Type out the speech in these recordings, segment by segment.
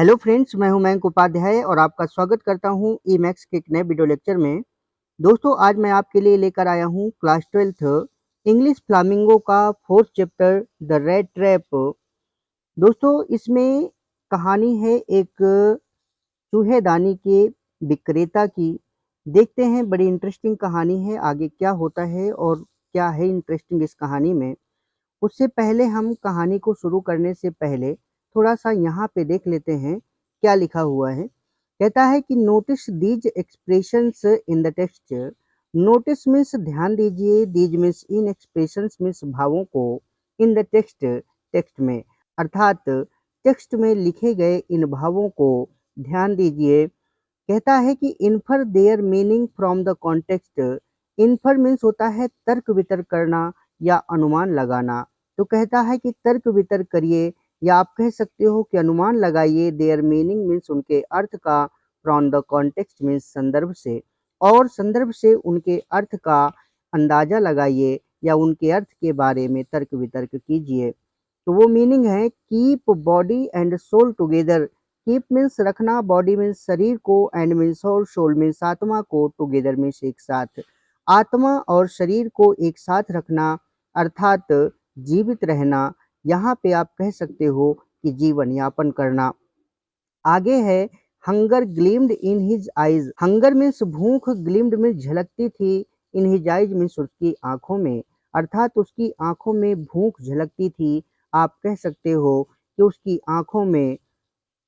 Hello friends, मैं हूं मयंक उपाध्याय और आपका स्वागत करता हूं ई मैक्स के एक नए वीडियो लेक्चर में। दोस्तों, आज मैं आपके लिए लेकर आया हूं क्लास 12th इंग्लिश फ्लामिंगो का fourth chapter the rat trap. दोस्तों, इसमें कहानी है एक चूहेदानी के विक्रेता की। देखते हैं, बड़ी इंटरेस्टिंग कहानी है। आगे क्या होता है और क्या है इंटरेस्टिंग इस कहानी में। उससे पहले हम कहानी को शुरू करने से पहले थोड़ा-सा यहाँ पे देख लेते हैं, क्या लिखा हुआ है। कहता है कि notice these expressions in the text. Notice means ध्यान दीजिए, these means in expressions means भावों को, इन द टेक्स्ट टेक्स्ट में, अर्थात टेक्स्ट में लिखे गए इन भावों को ध्यान दीजिए। कहता है कि infer their meaning from the context. Infer means होता है तर्क वितर्क करना या अनुमान लगाना। तो कहता है कि तर्क वितर्क करिए या आप कह सकते हो कि अनुमान लगाइए। देयर मीनिंग मीन्स उनके अर्थ का, फ्रॉम द कॉन्टेक्स्ट मीन्स संदर्भ से, और संदर्भ से उनके अर्थ का अंदाजा लगाइए या उनके अर्थ के बारे में तर्क वितर्क कीजिए। तो वो मीनिंग है keep body and soul together. Keep means रखना, बॉडी मीन्स शरीर को, एंड मीन्स और, सोल मीन्स आत्मा को, टुगेदर मीन्स एक साथ। आत्मा और शरीर को एक साथ रखना अर्थात जीवित रहना। यहाँ पे आप कह सकते हो कि जीवन यापन करना। आगे है hunger gleamed in his eyes. Hunger means भूख, ग्लीम्ड मीन्स झलकती थी, इन हिज आइज मीन्स उसकी आंखों में, अर्थात उसकी आंखों में भूख झलकती थी। आप कह सकते हो कि उसकी आंखों में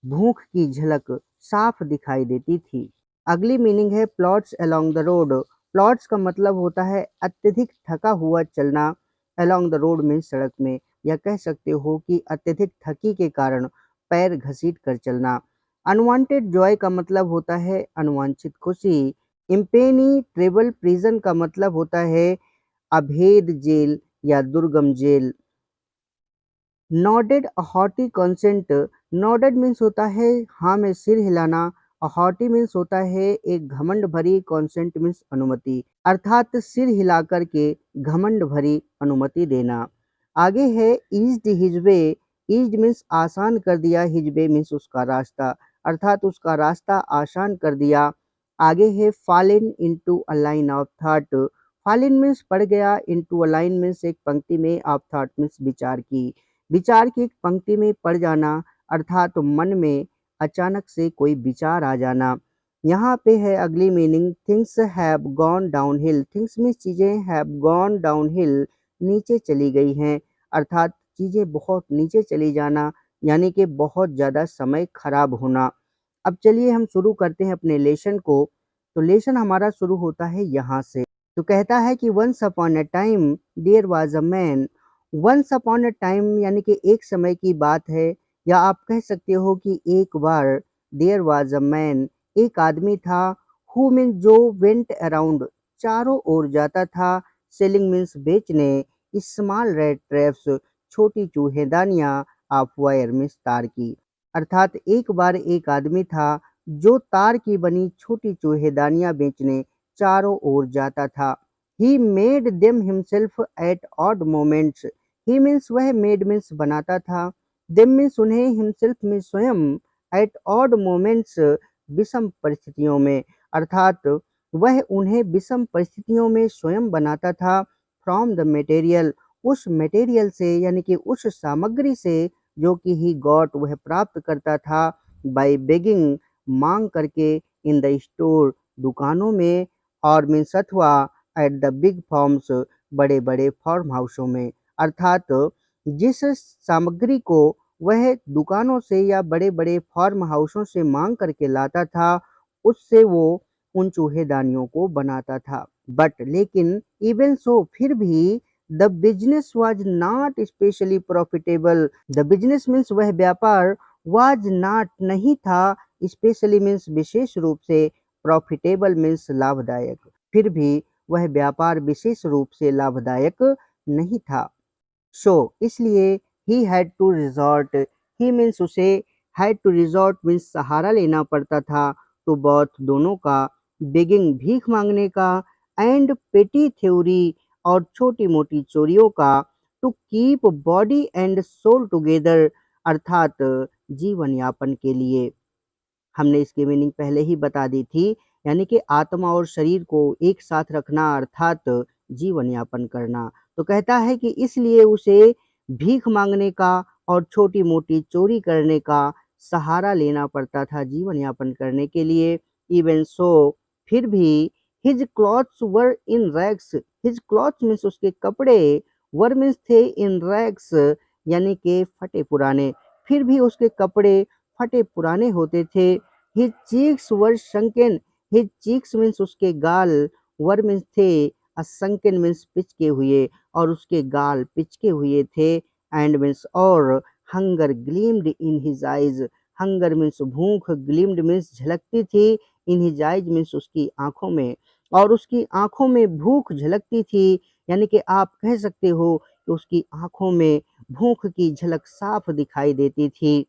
भूख की झलक साफ दिखाई देती थी। अगली मीनिंग है plots along the road. Plots का मतलब होता है अत्यधिक थका हुआ चलना। अलोंग द रोड में सड़क में, या कह सकते हो कि अत्यधिक थकी के कारण पैर घसीट कर चलना। अनवांटेड जॉय का मतलब होता है अनवांछित खुशी। इम्पेनी ट्रेबल प्रिजन का मतलब होता है अभेद जेल या दुर्गम जेल। नॉडेड अ हॉटी कंसेंट। नॉडेड मीन्स होता है हाँ में सिर हिलाना। अ हॉटी मीन्स होता है एक घमंड भरी, कंसेंट मीन्स अनुमति, अर्थात सिर हिला करके घमंड भरी अनुमति देना। आगे है eased his way. Eased means आसान कर दिया, हिज वे मीन्स उसका रास्ता, अर्थात उसका रास्ता आसान कर दिया। आगे है fallen into a line of thought. Fallen means पड़ गया, इनटू अ लाइन मीन्स एक पंक्ति में, ऑफ थॉट मीन्स विचार की। विचार की एक पंक्ति में पड़ जाना अर्थात तो मन में अचानक से कोई विचार आ जाना। यहाँ पे है अगली meaning things have gone down hill. Things means चीजें, हैव गॉन डाउन हिल नीचे चली गई हैं, अर्थात चीजें बहुत नीचे चली जाना, यानी कि बहुत ज्यादा समय खराब होना। अब चलिए हम शुरू करते हैं अपने लेसन को। तो लेसन हमारा शुरू होता है यहाँ से। तो कहता है कि once upon a time there was a man. Once upon a time यानी कि एक समय की बात है, या आप कह सकते हो कि एक बार। देयर वाज अ मैन, एक आदमी था। हु मीन्स जो, वेंट अराउंड चारों ओर जाता था, सेलिंग मीन्स बेचने, स्मॉल रेड ट्रैप्स छोटी चूहेदानियां, ऑफ वायर मीन्स तार की, अर्थात एक बार एक आदमी था जो तार की बनी छोटी चूहेदानियां बेचने चारों ओर जाता था। He made them himself at odd moments. He means वह, मेड मीन्स बनाता था, देम मीन्स उन्हें, हिमसेल्फ मीन्स स्वयं, एट ऑड मोमेंट्स विषम परिस्थितियों में, अर्थात वह उन्हें विषम परिस्थितियों में स्वयं बनाता था। फ्रॉम द मटेरियल, उस मटेरियल से यानी कि उस सामग्री से जो कि ही गॉट वह प्राप्त करता था, बाय बेगिंग मांग करके, इन द स्टोर दुकानों में, और मीन्स अथवा एट द बिग फॉर्म्स बड़े बड़े फार्म हाउसों में, अर्थात जिस सामग्री को वह दुकानों से या बड़े बड़े फार्म हाउसों से मांग करके लाता था, उससे वो उन चूहेदानियों को बनाता था। बट लेकिन इवन सो फिर भी the business was not specially profitable. The business means वह व्यापार, वाज नॉट नहीं था, स्पेशली मीन्स विशेष रूप से, प्रॉफिटेबल मीन्स लाभदायक, फिर भी वह व्यापार विशेष रूप से लाभदायक नहीं था। सो इसलिए he had to resort, he means उसे, हैड टू रिजॉर्ट मीन्स सहारा लेना पड़ता था, टू बोथ दोनों का, बेगिंग भीख मांगने का, एंड पेटी थ्योरी और छोटी मोटी चोरियों का, to keep body and soul together, अर्थात जीवन यापन के लिए। हमने इसकी मीनिंग पहले ही बता दी थी, यानी कि आत्मा और शरीर को एक साथ रखना अर्थात जीवन यापन करना। तो कहता है कि इसलिए उसे भीख मांगने का और छोटी-मोटी चोरी करने का सहारा लेना पड़ता था जीवन यापन करने के लिए। इवन सो फिर भी हिज क्लॉथ्स वर इन रैग्स, हिज क्लॉथ्स मीन्स उसके कपड़े, वर मीन्स थे इन रैग्स यानी कि फटे पुराने, फिर भी उसके कपड़े फटे पुराने होते थे। हिज चीक्स वर sunken, हिज चीक्स मीन्स उसके गाल, वर मीन्स थे, sunken मीन्स पिचके हुए, और उसके गाल पिचके हुए थे। एंड मीन्स और, hunger gleamed in his eyes, hunger means भूख, ग्लीम्ड मीन्स झलकती थी, इन हिज आइज मीन्स उसकी आंखों में, और उसकी आंखों में भूख झलकती थी, यानी कि आप कह सकते हो कि उसकी आंखों में भूख की झलक साफ दिखाई देती थी।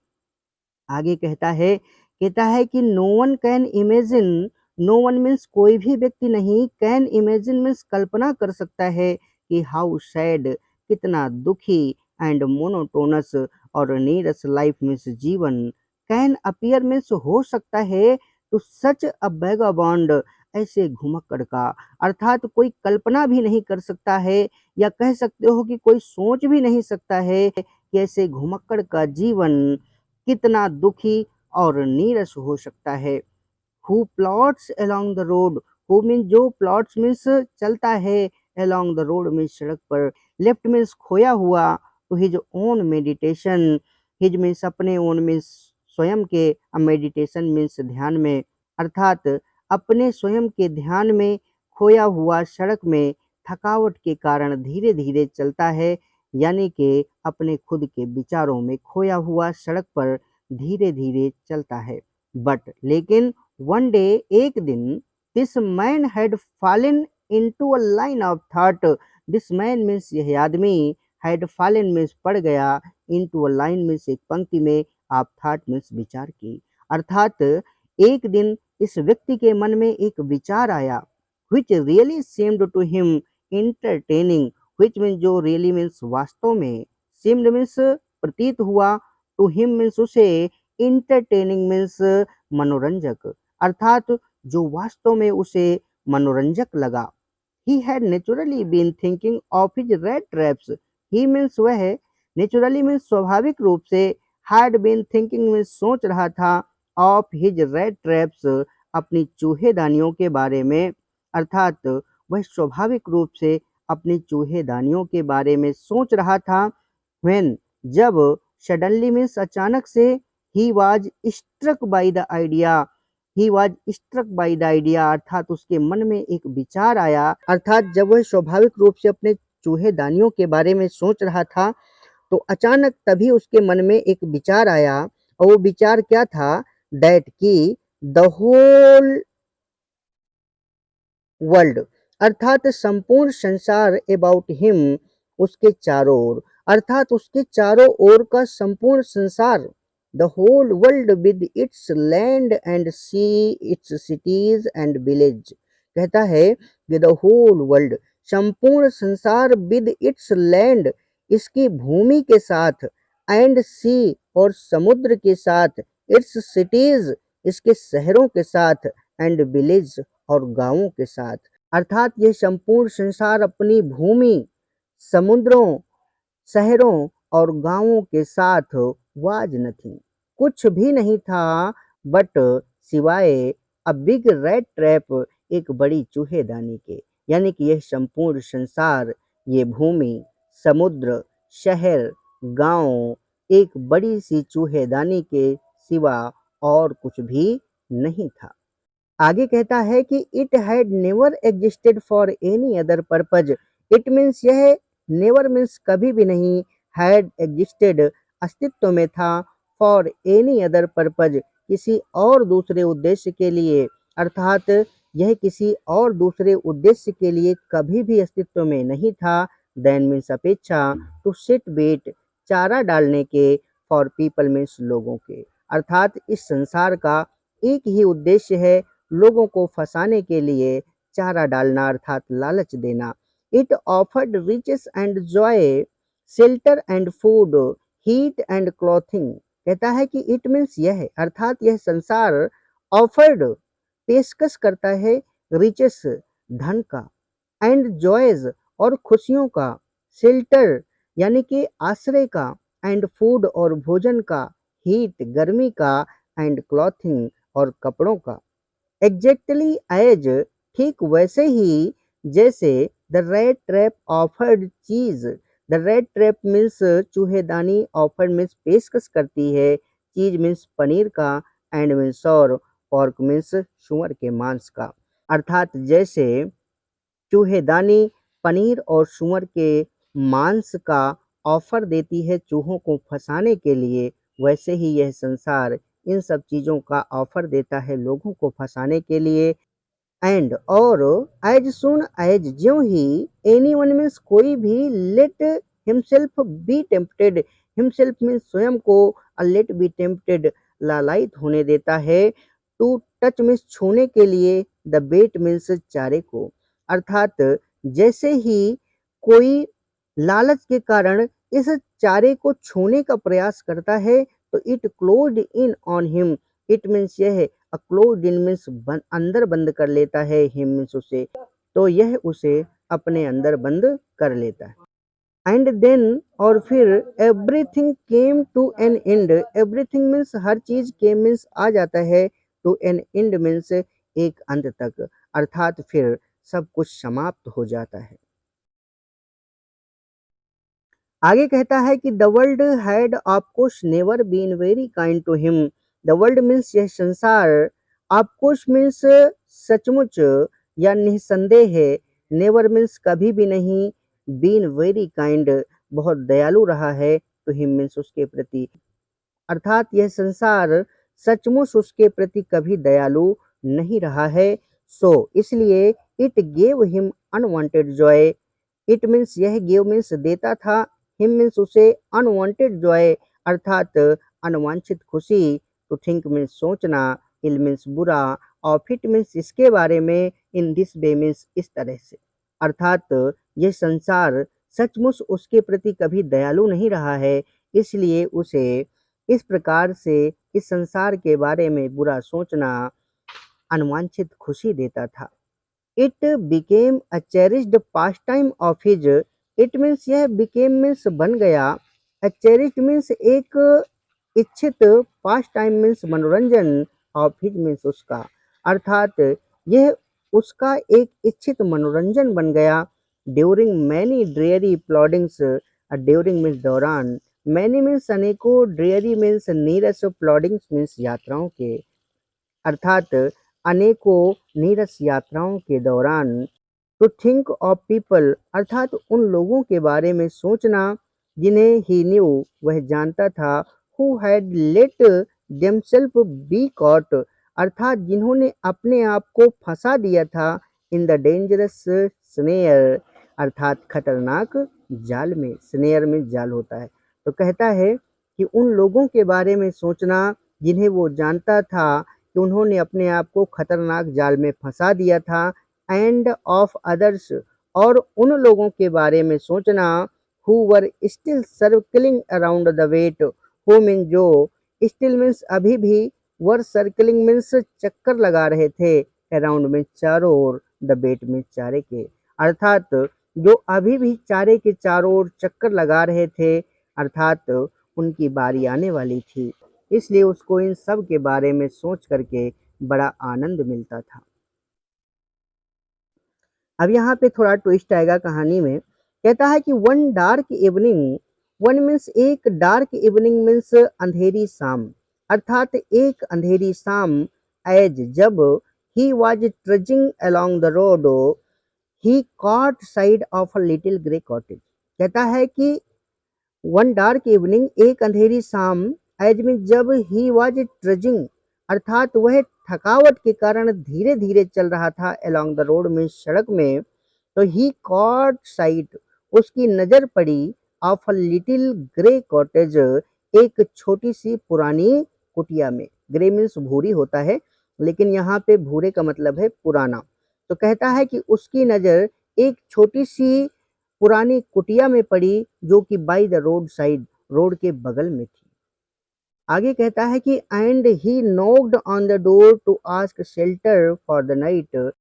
आगे कहता है कि no one can imagine, no one means कोई भी व्यक्ति नहीं, कैन इमेजिन मीन्स कल्पना कर सकता है कि हाउ सैड कितना दुखी, एंड मोनोटोनस और नीरस लाइफ मीन्स जीवन, कैन अपीयर मीन्स हो सकता है, तो सच अ बैगाबॉन्ड ऐसे घुमक्कड़ का, अर्थात कोई कल्पना भी नहीं कर सकता है, या कह सकते हो कि कोई सोच भी नहीं सकता है कि ऐसे घुमक्कड़ का जीवन कितना दुखी और नीरस हो सकता है। Who plots along the road, who means जो, प्लॉट्स मीन्स चलता है, अलोंग द रोड मीन्स सड़क पर, लेफ्ट मीन्स खोया हुआ, तो his own meditation, his means अपने, ओन मीन्स स्वयं के, मेडिटेशन मीन्स ध्यान में, अर्थात अपने स्वयं के ध्यान में खोया हुआ सड़क में थकावट के कारण धीरे धीरे चलता है, यानी कि अपने खुद के विचारों में खोया हुआ सड़क पर धीरे धीरे चलता है। बट लेकिन वन डे, एक दिन, this man had fallen into a line of thought, this man means यह आदमी, हैड फॉलन मीन्स पड़ गया, इनटू अ लाइन मीन्स एक पंक्ति में, ऑफ थॉट मीन्स विचार की, अर्थात एक दिन इस व्यक्ति के मन में एक विचार आया, which really seemed to him entertaining, which means जो really means वास्तव में, seemed means प्रतीत हुआ, to him means उसे, entertaining means मनोरंजक, अर्थात जो वास्तव में उसे मनोरंजक लगा। He had naturally been thinking of his rat traps. He means वह, naturally means स्वाभाविक रूप से, had been thinking means सोच रहा था, of his rat traps अपनी चूहेदानियों के बारे में, अर्थात वह स्वाभाविक रूप से अपनी चूहेदानियों के बारे में सोच रहा था। when जब, suddenly means अचानक से, he was struck by the idea, he was struck by the idea, अर्थात उसके मन में एक विचार आया, अर्थात जब वह स्वाभाविक रूप से अपने चूहेदानियों के बारे में सोच रहा था, तो अचानक तभी उसके मन में एक विचार आया, और वो विचार क्या था, दैट की द होल वर्ल्ड, अर्थात संपूर्ण संसार, अबाउट हिम उसके चारों ओर, अर्थात उसके चारों ओर का संपूर्ण संसार, the whole world with its land and sea, its cities and village, कहता है कि द होल वर्ल्ड संपूर्ण संसार, विद इट्स लैंड इसकी भूमि के साथ, एंड सी और समुद्र के साथ, इट्स सिटीज इसके शहरों के साथ, एंड विलेज और गांवों के साथ, अर्थात यह संपूर्ण संसार अपनी भूमि, समुद्रों, शहरों और गांवों के साथ वाज नथिंग, कुछ भी नहीं था, बट सिवाय अ बिग रेड ट्रैप एक बड़ी चूहेदानी के, यानी कि यह संपूर्ण संसार, ये भूमि, समुद्र, शहर, गांव एक बड़ी सी चूहेदानी के सिवा और कुछ भी नहीं था। आगे कहता है कि it had never existed for any other purpose, it means यह, नेवर मीन्स कभी भी नहीं, हैड एग्जिस्टेड अस्तित्व में था, फॉर एनी अदर पर्पज किसी और दूसरे उद्देश्य के लिए, अर्थात यह किसी और दूसरे उद्देश्य के लिए कभी भी अस्तित्व में नहीं था, देन मीन्स अपेक्षा, टू सेट बेट चारा डालने के, फॉर पीपल मीन्स लोगों के, अर्थात इस संसार का एक ही उद्देश्य है, लोगों को फंसाने के लिए चारा डालना, अर्थात लालच देना। It offered riches and joy, shelter and food, heat and clothing, कहता है कि इट मीन्स यह है, अर्थात यह संसार ऑफर्ड पेशकश करता है रिचेस धन का, एंड जॉयज और खुशियों का, शेल्टर यानी कि आश्रय का, एंड फूड और भोजन का, हीट गर्मी का, एंड क्लॉथिंग और कपड़ों का। एग्जैक्टली एज ठीक वैसे ही जैसे the rat trap offered cheese. The rat trap means चूहेदानी, ऑफर्ड मीन्स पेशकश करती है, चीज मीन्स पनीर का, एंड मीन्स और पॉर्क मीन्स सुअर के मांस का। अर्थात जैसे चूहेदानी पनीर और सुअर के मांस का ऑफर देती है चूहों को फंसाने के लिए, वैसे ही यह संसार इन सब चीज़ों का ऑफर देता है लोगों को फंसाने के लिए। एंड और एज सुन एज ज्यों ही एनीवन मीन्स कोई भी late himself B tempted. Himself means स्वयं को, लेट बी टेम्प्टेड लालायित होने देता है। टू टच मीन्स छूने के लिए, द बेट मीन्स चारे को। अर्थात जैसे ही कोई लालच के कारण इस चारे को छूने का प्रयास करता है तो it closed in on him. It means यह है, क्लोज्ड इन मीन्स अंदर बंद कर लेता है, हिम मीन्स उसे, तो यह उसे अपने अंदर बंद कर लेता है। एंड देन और फिर everything came to an end. Everything means हर चीज, केम मीन्स आ जाता है, टू एन एंड मीन्स एक अंत तक, अर्थात फिर सब कुछ समाप्त हो जाता है। आगे कहता है कि the world had of course never been very kind to him. The world means यह संसार, ऑफ कोर्स मीन्स सचमुच या निसंदेह है, नेवर मीन्स कभी भी नहीं, बीन वेरी काइंड बहुत दयालु रहा है, तो हिम मीन्स उसके प्रति, अर्थात यह संसार सचमुच उसके प्रति कभी दयालु नहीं रहा है। सो इसलिए it gave him unwanted Joy. It means यह गिव मीन्स देता था, हिम मीन्स उसे, अनवांटेड जॉय अर्थात अनवांछित खुशी, टू थिंक मीन्स सोचना, इल मीन्स बुरा, ऑफ इट मीन्स इसके बारे में, इन दिस वे मीन्स इस तरह से, अर्थात यह संसार सचमुच उसके प्रति कभी दयालु नहीं रहा है, इसलिए उसे इस प्रकार से इस संसार के बारे में बुरा सोचना अनवांछित खुशी देता था। It became a cherished pastime of his. It means यह बिकेम मीन्स बन गया, अ चेरिश्ड मीन्स एक इच्छित, पास टाइम मीन्स मनोरंजन, ऑफ हिज मीन्स उसका, अर्थात यह उसका एक इच्छित मनोरंजन बन गया। During many dreary ploddings. During means दौरान, मैनी मीन्स अनेकों, ड्रेयरी मीन्स नीरस, प्लॉडिंग्स मीन्स यात्राओं के, अर्थात अनेकों नीरस यात्राओं के दौरान। टू थिंक ऑफ पीपल अर्थात उन लोगों के बारे में सोचना जिन्हें ही न्यू वह जानता था, who had let themselves be caught अर्थात जिन्होंने अपने आप को फंसा दिया था, इन द डेंजरस स्नेयर अर्थात खतरनाक जाल में, स्नेयर में जाल होता है। तो कहता है कि उन लोगों के बारे में सोचना जिन्हें वो जानता था कि उन्होंने अपने आप को खतरनाक जाल में फंसा दिया था, एंड ऑफ अदर्स और उन लोगों के बारे में सोचना, who were still circling around the bait. Who mean जो, स्टिल मीन्स अभी भी, वर सर्कलिंग मीन्स चक्कर लगा रहे थे, अराउंड में चारों ओर, द बेट में चारे के, अर्थात जो अभी भी चारे के चारों ओर चक्कर लगा रहे थे, अर्थात उनकी बारी आने वाली थी, इसलिए उसको इन सब के बारे में सोच करके बड़ा आनंद मिलता था। अब यहाँ पे थोड़ा ट्विस्ट आएगा कहानी में। कहता है कि one dark evening, one means एक, डार्क इवनिंग मीन्स अंधेरी शाम, अर्थात एक अंधेरी शाम, एज जब, he was trudging along the road, he caught sight of a little grey cottage. कहता है कि वन डार्क इवनिंग एक अंधेरी शाम, एज में जब, ही वॉज ट्रजिंग अर्थात वह थकावट के कारण धीरे धीरे चल रहा था, अलोंग द रोड में सड़क में, तो ही कॉट साइट उसकी नजर पड़ी, of a little grey cottage एक छोटी सी पुरानी कुटिया में। ग्रे मीन्स भूरी होता है, लेकिन यहाँ पे भूरे का मतलब है पुराना। तो कहता है कि उसकी नजर एक छोटी सी पुरानी कुटिया में पड़ी जो कि by the road side, road के बगल में थी। आगे कहता है कि and he knocked on the door to ask shelter for the night.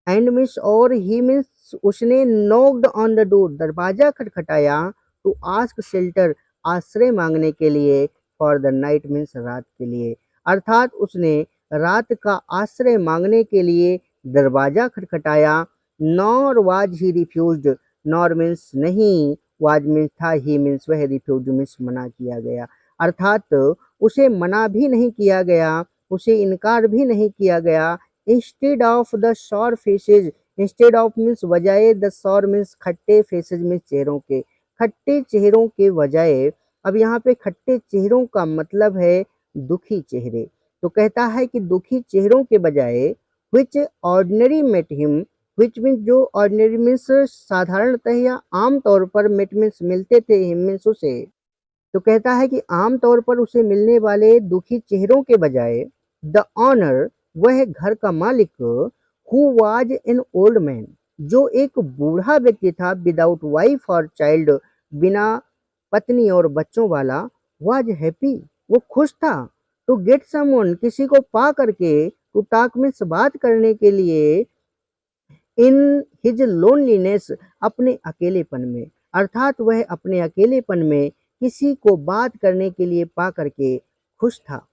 And means और ही मीन्स उसने नॉक्ड ऑन द डोर दरवाजा खटखटाया टू आस्क शेल्टर आश्रय मांगने के लिए फॉर द नाइट मीन्स रात के लिए। अर्थात उसने रात का आश्रय मांगने के लिए दरवाजा खटखटाया। Nor was he refused. Nor means नहीं, वाज मीन्स था, ही मीन्स वह, रिफ्यूज मीन्स मना किया गया। अर्थात उसे मना भी नहीं किया गया, उसे इनकार भी नहीं किया गया। Instead of the sour faces, instead of means बजाय, द सॉर मीन्स खट्टे, फेसेज मीन्स चेहरों के, खट्टे चेहरों के बजाय। अब यहाँ पे खट्टे चेहरों का मतलब है दुखी चेहरे। तो कहता है कि दुखी चेहरों के बजाय which ordinary met him, which means जो ऑर्डिनरी मीन्स साधारणतः या आम तौर पर, मेट मीन्स मिलते थे, हिम मीन्स उसे। तो कहता है कि आम तौर पर उसे मिलने वाले दुखी चेहरों के बजाय द ऑनर, वह घर का मालिक, who was an old man, जो एक बूढ़ा व्यक्ति था, विदाउट वाइफ और चाइल्ड, बिना पत्नी और बच्चों वाला, वाज हैप्पी, वो खुश था, टू गेट समवन, किसी को पा करके, टू टॉक मीन्स बात करने के लिए, इन हिज लोनलीनेस, अपने अकेलेपन में। अर्थात वह अपने अकेलेपन में किसी को बात करने के लिए पा करके खुश था।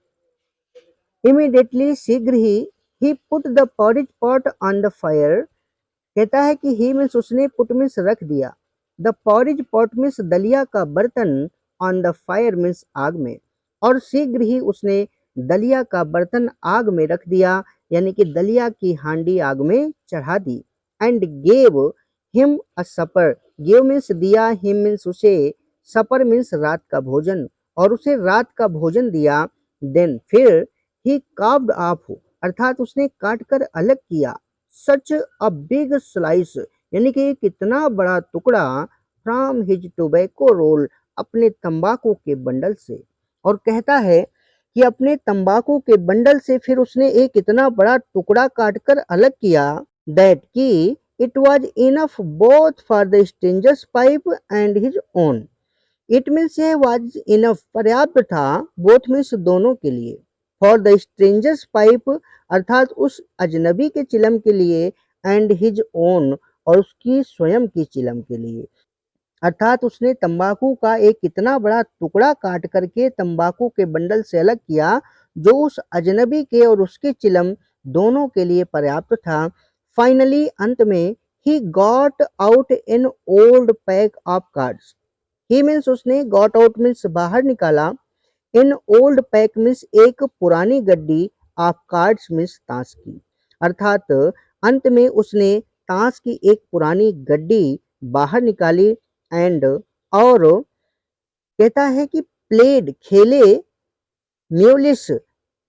इमीडिएटली, शीघ्र ही put the porridge pot on the fire. कहता है कि ही मीन्स उसने, पुट मीन्स रख दिया, द पॉरिज पॉट मीन्स दलिया का बर्तन, ऑन द फायर मीन्स आग में, और शीघ्र ही उसने दलिया का बर्तन आग में रख दिया, यानी कि दलिया की हांडी आग में चढ़ा दी। And gave him a supper, gave means दिया, हिम मीन्स उसे, सपर मीन्स रात का भोजन, और उसे रात का भोजन दिया। देन फिर ही कार्व्ड ऑफ, अर्थात उसने काट कर अलग किया, सच अ बिग स्लाइस, यानी कि कितना बड़ा टुकड़ा, फ्रॉम हिज टोबैको रोल, अपने तंबाकू के बंडल से। और कहता है कि अपने तंबाकू के बंडल से फिर उसने एक इतना बड़ा टुकड़ा काटकर अलग किया, दैट की it was enough both for the strangers pipe and his own. It means ये वाज इनफ, पर्याप्त था, बोथ मीन्स दोनों के लिए, फॉर द स्ट्रेंजर्स पाइप, अर्थात उस अजनबी के चिलम के लिए, एंड हिज ओन, और उसकी स्वयं की चिलम के लिए। अर्थात उसने तंबाकू का एक इतना बड़ा टुकड़ा काट करके तंबाकू के बंडल से अलग किया, जो उस अजनबी के और उसके चिलम दोनों के लिए पर्याप्त था। फाइनली, अंत में, he got out an old pack of cards. He means उसने, गॉट आउट मीन्स बाहर निकाला, इन ओल्ड पैक मीन्स एक पुरानी गड्डी, ऑफ कार्ड्स मीन्स ताश की। अर्थात अंत में उसने ताश की एक पुरानी गड्डी बाहर निकाली, एंड, और कहता है कि प्लेड, खेले, म्यूलिस,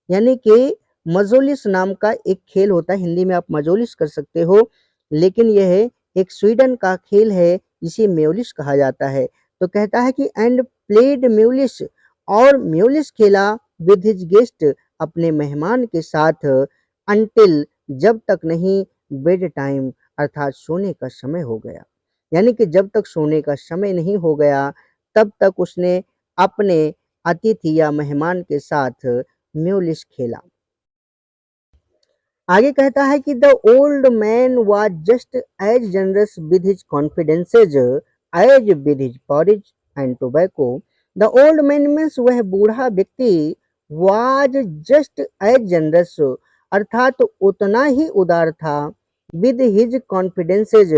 यानी कि मजोलिस नाम का एक खेल होता है, हिंदी में आप मजोलिस कर सकते हो, लेकिन यह एक स्वीडन का खेल है जिसे म्यूलिस कहा जाता है। तो कहता है कि एंड प्लेड म्यूलिस, और म्यूलिस खेला, विद हिज गेस्ट, अपने मेहमान के साथ, अंटिल, जब तक नहीं, बेड टाइम, अर्थात सोने का समय हो गया, यानी कि जब तक सोने का समय नहीं हो गया तब तक उसने अपने अतिथि या मेहमान के साथ म्यूलिश खेला। आगे कहता है कि the old man was just as generous with his confidences as with his porridge and tobacco. The old man means वह बूढ़ा व्यक्ति, वाज जस्ट एज जनरस, अर्थात उतना ही उदार था, विद हिज कॉन्फिडेंसेज,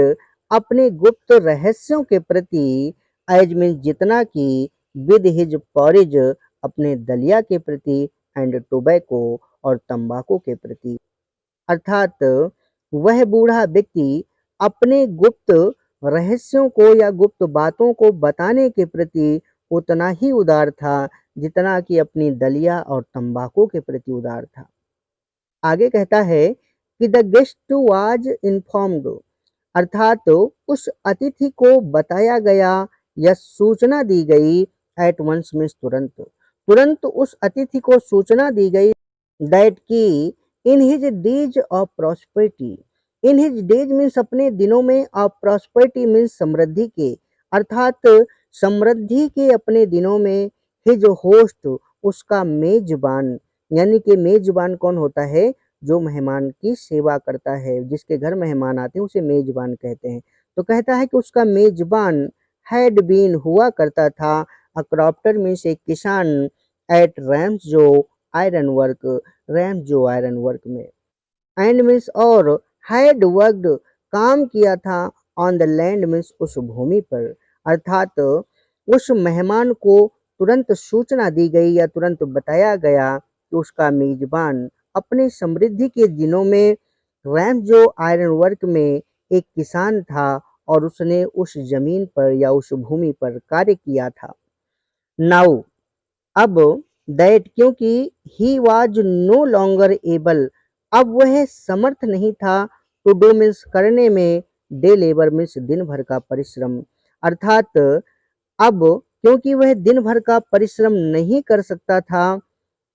अपने गुप्त रहस्यों के प्रति, एज मीन्स जितना कि, विद हिज पॉरिज, अपने दलिया के प्रति, एंड टोबैको, और तंबाकू के प्रति। अर्थात वह बूढ़ा व्यक्ति अपने गुप्त रहस्यों को या गुप्त बातों को बताने के प्रति उतना ही उदार था जितना कि अपनी दलिया और तंबाकू के प्रति उदार था। आगे कहता है कि द गेस्ट वाज इन्फॉर्म्ड, अर्थात उस अतिथि को बताया गया या सूचना दी गई, एट वंस मीन्स तुरंत, तुरंत उस अतिथि को सूचना दी गई, दैट की in his days of prosperity, in his days means अपने दिनों में, ऑफ प्रॉस्पेरिटी मीन्स समृद्धि के, अर्थात समृद्धि के अपने दिनों में, हिज होस्ट, उसका मेजबान, यानी कि मेजबान कौन होता है? जो मेहमान की सेवा करता है, जिसके घर मेहमान आते हैं उसे मेजबान कहते हैं। तो कहता है कि उसका मेजबान हैड बीन हुआ करता था, अ क्रॉफ्टर मीन्स एक किसान, at Ramsjo iron work, Ramsjo iron work में, एंड मीन्स और हैड वर्कड काम किया था, ऑन द लैंड मीन्स उस भूमि पर, अर्थात उस मेहमान को तुरंत सूचना दी गई या तुरंत बताया गया कि उसका मेजबान अपने समृद्धि के दिनों में रैम्सजो आयरन वर्क में एक किसान था और उसने उस जमीन पर या उस भूमि पर कार्य किया था। नाउ अब दैट, क्योंकि he was no longer able, अब वह समर्थ नहीं था, टू डू मीन्स करने में, डे लेबर मीन्स दिन भर का परिश्रम, अर्थात अब क्योंकि वह दिन भर का परिश्रम नहीं कर सकता था,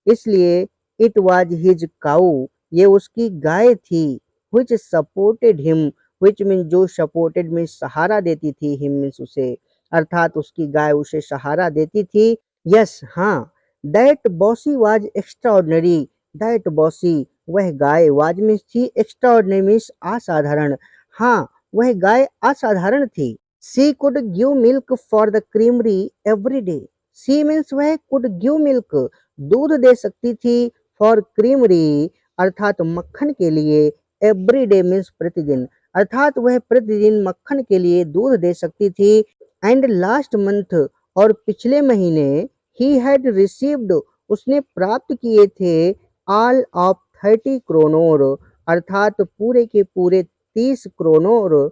इसलिए इट वाज हिज काऊ, ये उसकी गाय थी, which supported him, which mean जो सपोर्टेड मीन सहारा देती थी, हिम मीन्स उसे, अर्थात उसकी गाय उसे सहारा देती थी। यस हाँ, that bossy was extraordinary, that bossy वह गाय, वाज मीन्स थी, एक्स्ट्राऑर्डिनरी मीन्स असाधारण, हाँ वह गाय असाधारण थी। She could give milk for the creamery every day, she means वह कुड गिव मिल्क दूध दे सकती थी, फॉर क्रीमरी अर्थात मक्खन के लिए, एवरी डे मीन्स प्रतिदिन, अर्थात वह प्रतिदिन मक्खन के लिए दूध दे सकती थी। एंड लास्ट मंथ और पिछले महीने, ही हैड रिसीव्ड उसने प्राप्त किए थे, ऑल ऑफ 30 क्रोनोर अर्थात पूरे के पूरे 30 क्रोनोर,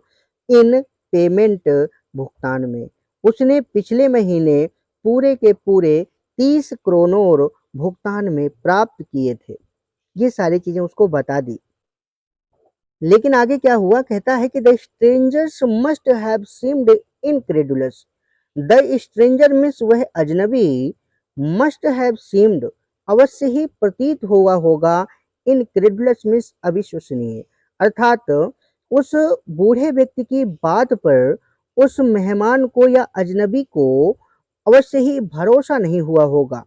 इन पेमेंट भुगतान में, उसने पिछले महीने पूरे के पूरे 30 क्रोनोर भुगतान में प्राप्त किए थे। ये सारी चीजें उसको बता दी। लेकिन आगे क्या हुआ? कहता है कि the strangers must have seemed incredulous, the stranger means वह अजनबी, मस्ट हैव सीम्ड अवश्य ही प्रतीत हुआ होगा, इनक्रेडुलस मीन्स अविश्वसनीय, अर्थात उस बूढ़े व्यक्ति की बात पर उस मेहमान को या अजनबी को अवश्य ही भरोसा नहीं हुआ होगा।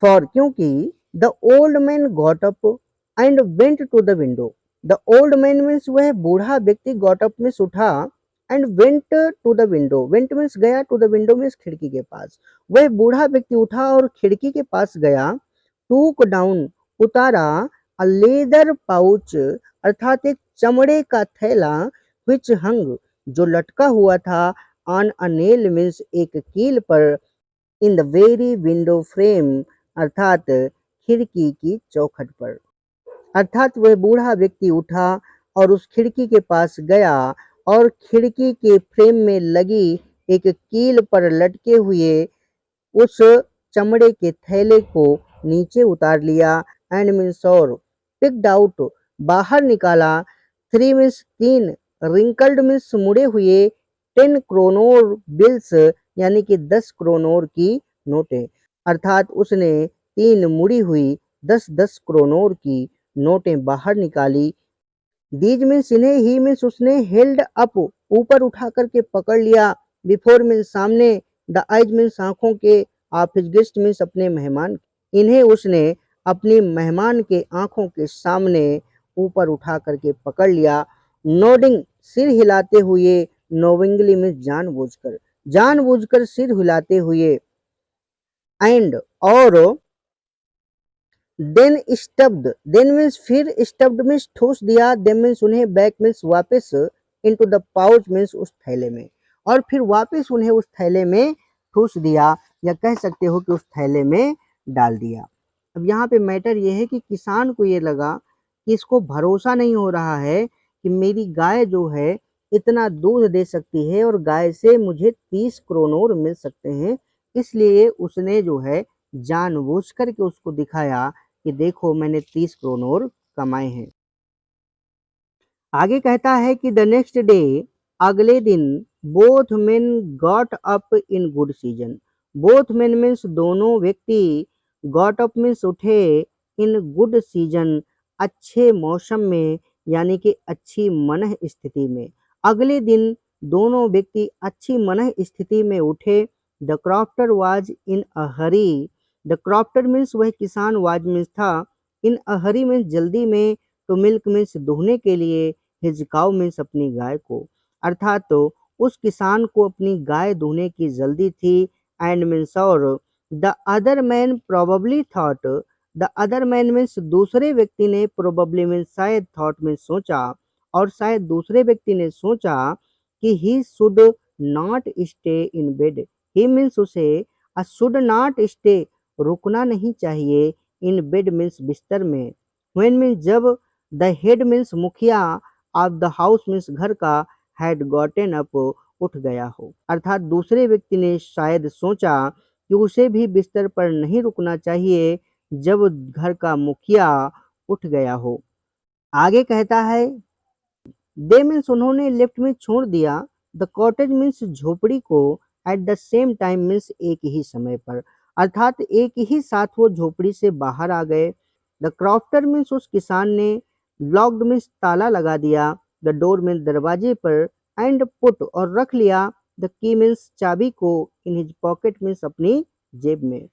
फॉर क्योंकि the old man got up and went to the window, the old man means वह बूढ़ा व्यक्ति गॉट अप मीन्स उठा, and went to the window, went means गया, टू द विंडो मीन्स खिड़की के पास, वह बूढ़ा व्यक्ति उठा और खिड़की के पास गया, टूक डाउन उतारा, अ लेदर पाउच अर्थात एक चमड़े का थैला, विच हंग जो लटका हुआ था, ऑन अ नेल मीन्स एक कील पर, in the very window frame अर्थात खिड़की की चौखट पर, अर्थात वह बूढ़ा व्यक्ति उठा और उस खिड़की के पास गया और खिड़की के फ्रेम में लगी एक कील पर लटके हुए उस चमड़े के थैले को नीचे उतार लिया, एंड मीन्स और पिक्ड आउट बाहर निकाला, 3 मीन्स 3, रिंकल्ड मीन्स मुड़े हुए, 10 क्रोनोर बिल्स यानी कि 10 क्रोनोर की नोटें, अर्थात उसने 3 मुड़ी हुई 10-10 क्रोनोर की नोटें बाहर निकाली। दीज मीन्स इन्हें, ही मीन्स उसने, हेल्ड अप ऊपर उठा करके पकड़ लिया, बिफोर मीन्स सामने, द आइज मीन्स आंखों के, ऑफ हिज गेस्ट मीन्स अपने मेहमान, इन्हें उसने अपनी मेहमान के आंखों के सामने ऊपर उठा करके पकड़ लिया। नोडिंग सिर हिलाते हुए, नोविंगली मीन्स जानबूझकर, जानबूझकर सिर हिलाते हुए, एंड और देन स्टब्ड, देन मीन्स फिर, स्टब्ड मीन्स ठूस दिया, देन मीन्स उन्हें, बैक मीन्स वापस, इनटू द पाउच मीन्स उस थैले में, और फिर वापस उन्हें उस थैले में ठूस दिया, या कह सकते हो कि उस थैले में डाल दिया। अब यहाँ पे मैटर ये है कि किसान को ये लगा कि इसको भरोसा नहीं हो रहा है कि मेरी गाय जो है इतना दूध दे सकती है और गाय से मुझे 30 क्रोनोर मिल सकते हैं, इसलिए उसने जो है जानबूझ कर के उसको दिखाया कि देखो मैंने 30 क्रोनोर कमाए हैं। आगे कहता है कि द नेक्स्ट डे, अगले दिन, both men got up in good season, both men means दोनों व्यक्ति, गॉट अप मीन्स उठे, इन गुड सीजन अच्छे मौसम में, यानी कि अच्छी मनः स्थिति में, अगले दिन दोनों व्यक्ति अच्छी मनः स्थिति में उठे। The crofter was in a Hari, the crofter means वह किसान वाज मीन्स था, इन अ हरी मीन्स जल्दी में, तो मिल्क मीन्स दूहने के लिए, हिज काउ मीन्स अपनी गाय को। अर्थात तो उस किसान को अपनी गाय दूहने की जल्दी थी। एंड मीन्स और the other man probably thought, the other man means दूसरे व्यक्ति ने, प्रोबेबली मीन्स शायद, थॉट मीन्स सोचा, और शायद दूसरे व्यक्ति ने सोचा कि he should not stay in bed. He means उसे शुड नॉट स्टे रुकना नहीं चाहिए, इन बेड मीन्स बिस्तर में। व्हेन मीन्स जब, द हेड मीन्स मुखिया, ऑफ द हाउस मीन्स घर का, हैड गॉटन अप उठ गया हो। अर्थात दूसरे व्यक्ति ने शायद सोचा कि उसे भी बिस्तर पर नहीं रुकना चाहिए जब घर का मुखिया उठ गया हो। आगे कहता है, दे मीन्स उन्होंने, लेफ्ट में छोड़ दिया, द कॉटेज मीन्स झोपड़ी को, at the same time means एक ही समय पर। अर्थात एक ही साथ वो झोपड़ी से बाहर आ गए। द क्रॉफ्टर मीन्स उस किसान ने, लॉक्ड मीन्स ताला लगा दिया, द डोर मीन्स दरवाजे पर, एंड पुट और रख लिया, द की मीन्स चाबी को, इन हिज पॉकेट मीन्स अपनी जेब में।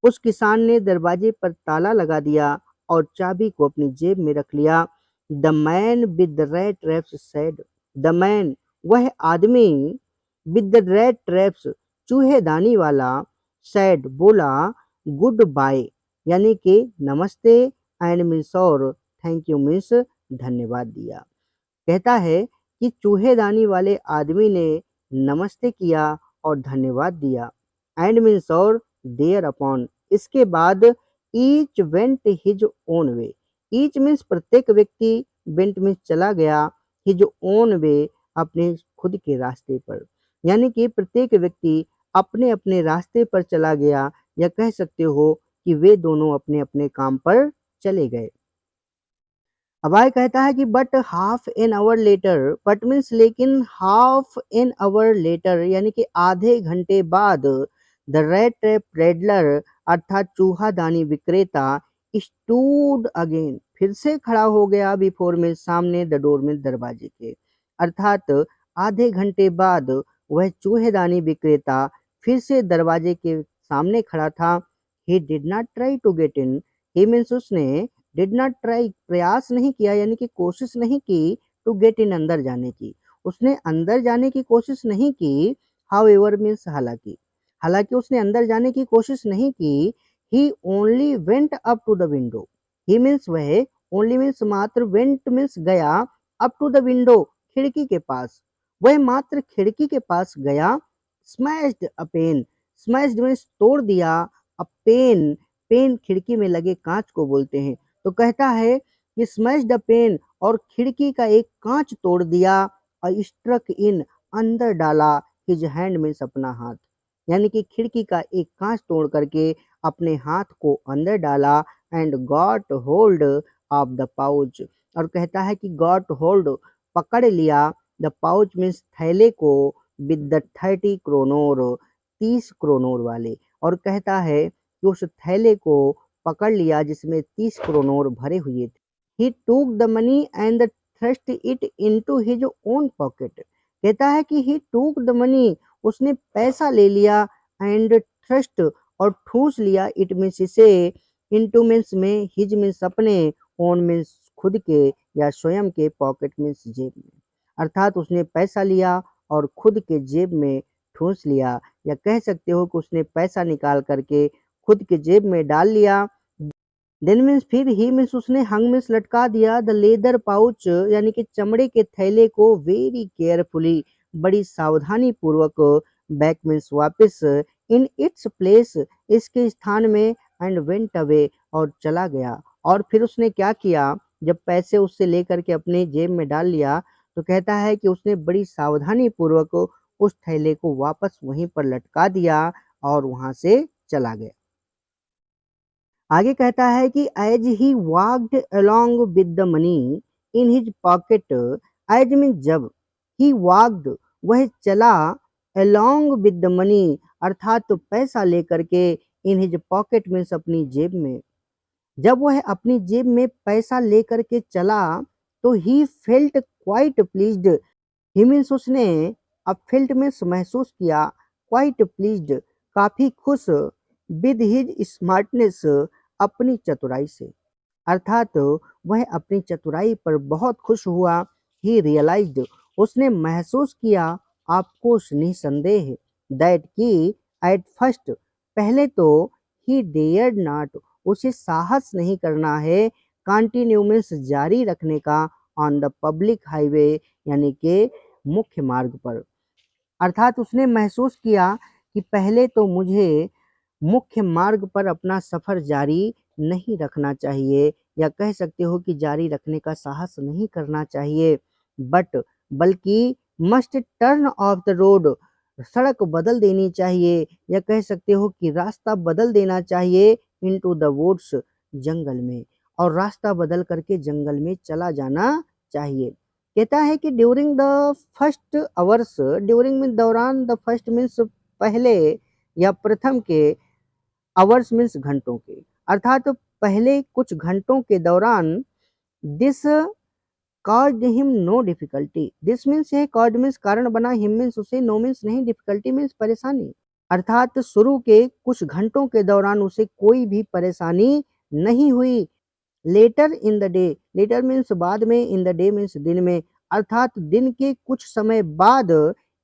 उस किसान ने दरवाजे पर ताला लगा दिया और चाबी को अपनी जेब में रख लिया। The man with the red traps said, the man वह आदमी, विद द रेड ट्रैप्स चूहेदानी वाला, सेड बोला, गुड बाय यानी कि नमस्ते, एंड मीन्स और थैंक यू मीन्स धन्यवाद दिया। कहता है कि चूहेदानी वाले आदमी ने नमस्ते किया और धन्यवाद दिया। एंड मीन्स और देयर अपॉन, इसके बाद each went his own way. Each means प्रत्येक व्यक्ति, वेंट मीन्स चला गया, हिज ओन वे अपने खुद के रास्ते पर। यानी कि प्रत्येक व्यक्ति अपने अपने रास्ते पर चला गया, या कह सकते हो कि वे दोनों अपने अपने काम पर चले गए। अब आगे कहता है कि but half an hour later, but means लेकिन, हाफ एन आवर लेटर यानी कि आधे घंटे बाद, द रेड ट्रैप रेडलर अर्थात चूहादानी विक्रेता, स्टूड अगेन फिर से खड़ा हो गया, बिफोर में सामने, द डोर में दरवाजे के। अर्थात आधे घंटे बाद वह चूहेदानी विक्रेता फिर से दरवाजे के सामने खड़ा था। He did not try to get in, he means उसने, डिड नॉट ट्राई प्रयास नहीं किया यानी कि कोशिश नहीं की, टू गेट इन अंदर जाने की, उसने अंदर जाने की कोशिश नहीं की। हाउ एवर मीन्स हालांकि, हालांकि उसने अंदर जाने की कोशिश नहीं की। He only went up to the window, he means वह, ओनली मीन्स मात्र, वेंट मीन्स गया, अप टू द विंडो खिड़की के पास, वह मात्र खिड़की के पास गया। Smashed a pane, smashed means तोड़ दिया, अ पेन, पेन खिड़की में लगे कांच को बोलते हैं। तो कहता है कि स्मैश द पेन और खिड़की का एक कांच तोड़ दिया, और स्ट्रक इन अंदर डाला, हिज हैंड मीन्स अपना हाथ, यानी कि खिड़की का एक कांच तोड़ करके अपने हाथ को अंदर डाला। And got hold of the pouch, और कहता है कि गॉट होल्ड पकड़ लिया, द पाउच मीन्स थैले को, विद द 30 क्रोनोर 30 क्रोनोर वाले, और कहता है कि उस थैले को पकड़ लिया जिसमें 30 क्रोनोर भरे हुए थे। He took the money and thrust it into his own pocket, कहता है कि ही टूक द मनी उसने पैसा ले लिया, एंड थ्रस्ट और ठूस लिया, इट मीन्स इसे, इनटू मीन्स में, हिज मीन्स अपने, ओन मीन्स खुद के या स्वयं के, पॉकेट मीन्स जेब में। अर्थात उसने पैसा लिया और खुद के जेब में ठूस लिया, या कह सकते हो कि उसने पैसा निकाल करके खुद के जेब में डाल लिया। देन मीन्स फिर, ही मीन्स उसने, हंग मीन्स लटका दिया, द लेदर पाउच यानी कि चमड़े के थैले को, वेरी केयरफुली बड़ी सावधानी पूर्वक, बैक मीन्स वापस, इन इट्स प्लेस इसके स्थान में, एंड वेंट अवे और चला गया। और फिर उसने क्या किया, जब पैसे उससे लेकर के अपने जेब में डाल लिया, तो कहता है कि उसने बड़ी सावधानी पूर्वक उस थैले को वापस वहीं पर लटका दिया और वहां से चला गया। आगे कहता है कि as he walked along with the money in his pocket, as mean जब, ही वॉकड वह चला, अलोंग विद द मनी अर्थात तो पैसा लेकर के, इन हिज पॉकेट मीन्स अपनी जेब में, जब वह अपनी जेब में पैसा लेकर के चला, तो he felt quite pleased, he means उसने, अब फेल्ट मीन्स महसूस किया, क्वाइट प्लीज्ड काफी खुश, विद हिज स्मार्टनेस, अपनी चतुराई से, अर्थात वह अपनी चतुराई पर बहुत खुश हुआ। ही रियलाइज्ड, उसने महसूस किया, आपको निसंदेह, दैट कि एट फर्स्ट, पहले तो, ही डेयर्ड नॉट, उसे साहस नहीं करना है, कंटिन्यू मीन्स जारी रखने का, ऑन द पब्लिक हाईवे यानी कि मुख्य मार्ग पर, अर्थात उसने महसूस किया कि पहले तो मुझे मुख्य मार्ग पर अपना सफ़र जारी नहीं रखना चाहिए, या कह सकते हो कि जारी रखने का साहस नहीं करना चाहिए, बट बल्कि must turn off the road, सड़क बदल देनी चाहिए, या कह सकते हो कि रास्ता बदल देना चाहिए, इनटू द वुड्स, जंगल में, और रास्ता बदल करके जंगल में चला जाना चाहिए। कहता है कि during the first hours, during mean दौरान, द फर्स्ट मीन्स पहले या प्रथम के, आवर्स मीन्स घंटों के, अर्थात पहले कुछ घंटों के दौरान, this caused him no difficulty, this means है कॉज्ड मीन्स कारण बना, हिम मीन्स उसे, नो मीन्स नहीं, डिफिकल्टी मीन्स परेशानी, अर्थात शुरू के कुछ घंटों के दौरान उसे कोई भी परेशानी नहीं हुई। Later in the day, later means बाद में, इन द डे मीन्स दिन में, अर्थात दिन के कुछ समय बाद,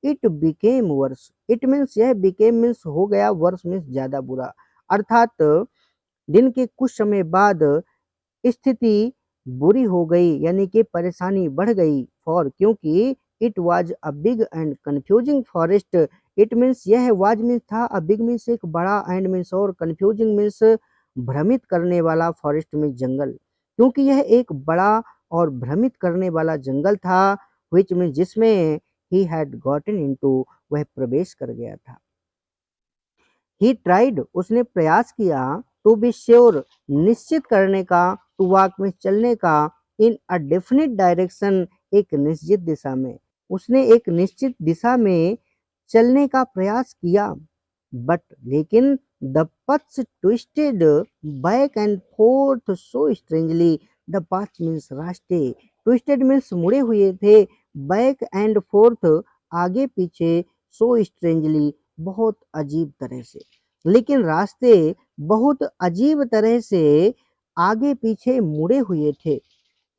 it became worse, it means यह बिकेम मीन्स हो गया, वर्स मीन्स ज्यादा बुरा, अर्थात दिन के कुछ समय बाद स्थिति बुरी हो गई, यानी कि परेशानी बढ़ गई, फॉर, क्योंकि it was a big and confusing forest, it means यह वाज मीन्स था, अ बिग मीन्स एक बड़ा, एंड मीन्स और, कंफ्यूजिंग मीन्स भ्रमित करने वाला, फॉरेस्ट में जंगल, क्योंकि यह एक बड़ा और भ्रमित करने वाला जंगल था, विच मीन्स जिसमें ही हैड गॉटन इनटू, वह प्रवेश कर गया था। ही ट्राइड, उसने प्रयास किया, टू बी श्योर, निश्चित करने का, टू वॉक में चलने का, इन अ डेफिनिट डायरेक्शन, एक निश्चित दिशा में, उसने एक निश्चित दिशा में चलने का प्रयास किया, बट लेकिन the paths twisted back and forth so strangely, the path means रास्ते, ट्विस्टेड मीन्स मुड़े हुए थे, बैक एंड फोर्थ आगे पीछे, सो स्ट्रेंजली बहुत अजीब तरह से, लेकिन रास्ते बहुत अजीब तरह से आगे पीछे मुड़े हुए थे।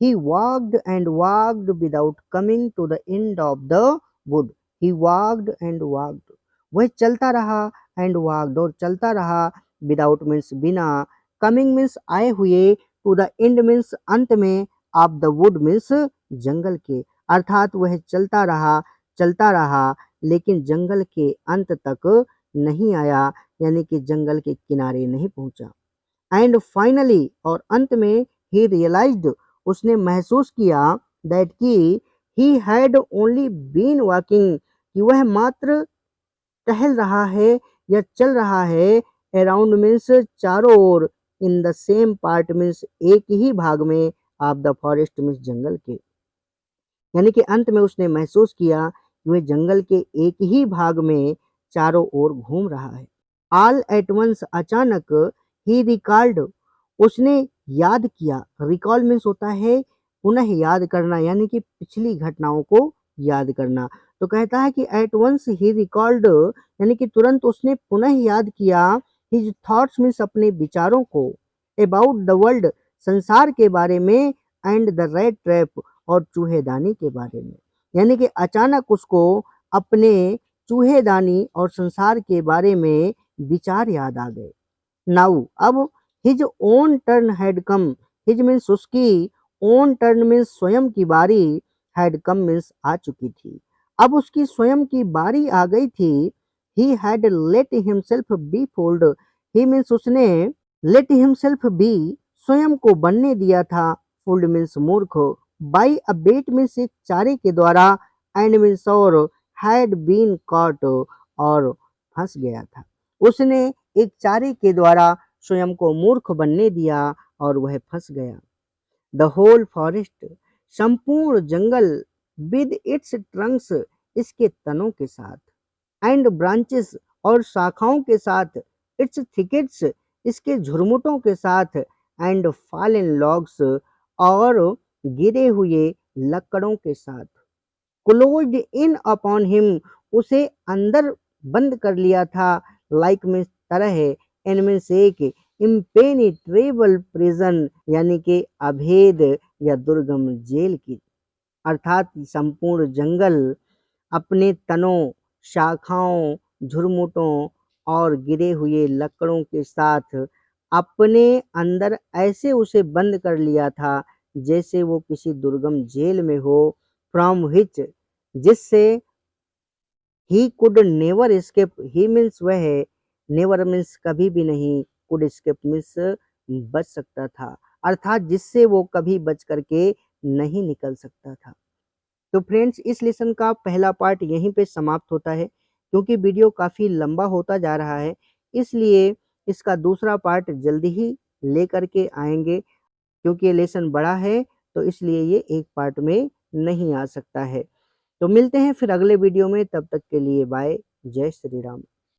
He walked and walked without coming to the end of the wood. He walked and walked. वह चलता रहा, and walked और चलता रहा, without means बिना, coming means आए हुए, to the end means अंत में, of the wood means जंगल के, अर्थात वह चलता रहा, लेकिन जंगल के अंत तक नहीं आया, यानी कि जंगल के किनारे नहीं पहुंचा। एंड फाइनली, और अंत में, ही रियलाइज्ड, उसने महसूस किया, दैट कि he had only been walking, कि वह मात्र टहल रहा है या चल रहा है, अराउंड मीन्स चारों ओर, in the same part means एक ही भाग में, ऑफ द फॉरेस्ट मीन्स जंगल के, यानी कि अंत में उसने महसूस किया कि वह जंगल के एक ही भाग में चारों ओर घूम रहा है। ऑल एट वंस, अचानक, ही रिकॉल्ड, उसने याद किया, रिकॉल मीन्स होता है पुनः याद करना, यानी कि पिछली घटनाओं को याद करना, तो कहता है कि एट वंस ही रिकॉल्ड, यानी कि तुरंत उसने पुनः याद किया, हिज थॉट्स मीन्स अपने विचारों को, अबाउट द वर्ल्ड, संसार के बारे में, एंड द रेड ट्रैप, और चूहेदानी के बारे में, यानी कि अचानक उसको अपने चूहेदानी और संसार के बारे में विचार याद आ गए। नाउ, अब his own turn had come, his means उसकी, ओन टर्न मीन्स स्वयं की बारी, हैड कम मीन्स आ चुकी थी, अब उसकी स्वयं की बारी आ गई थी। He had let himself be fooled, he means उसने लेट हिमसेल्फ बी, स्वयं को बनने दिया था, फोल्ड मीन्स मूर्ख, बाई अ बेट मीन्स एक चारे के द्वारा, एंड मीन्स और, हैड बीन कॉट, और फंस गया था, उसने एक चारे के द्वारा स्वयं को मूर्ख बनने दिया और वह फंस गया। द होल फॉरेस्ट, संपूर्ण जंगल, विद इट्स ट्रंक्स, इसके तनों के साथ, एंड ब्रांचेस, और शाखाओं के साथ, इट्स थिकेट्स, इसके झुरमुटों के साथ, एंड फॉलन लॉग्स, और गिरे हुए लकड़ों के साथ, क्लोज्ड इन अपॉन हिम, उसे अंदर बंद कर लिया था, लाइक में तरह है, मीन्स एक इम्पेनिट्रेबल प्रिजन यानी कि अभेद या दुर्गम जेल की, अर्थात संपूर्ण जंगल अपने तनों, शाखाओं, झुरमुटों और गिरे हुए लकड़ों के साथ अपने अंदर ऐसे उसे बंद कर लिया था जैसे वो किसी दुर्गम जेल में हो, फ्रॉम व्हिच जिससे he could never escape. He means वह नेवर मीन्स कभी भी नहीं, कुड एस्केप मीन्स बच सकता था, अर्थात जिससे वो कभी बच करके नहीं निकल सकता था। तो फ्रेंड्स इस लेसन का पहला पार्ट यहीं पे समाप्त होता है, क्योंकि वीडियो काफ़ी लंबा होता जा रहा है, इसलिए इसका दूसरा पार्ट जल्दी ही लेकर के आएंगे, क्योंकि ये लेसन बड़ा है तो इसलिए ये एक पार्ट में नहीं आ सकता है। तो मिलते हैं फिर अगले वीडियो में, तब तक के लिए बाय, जय श्री राम।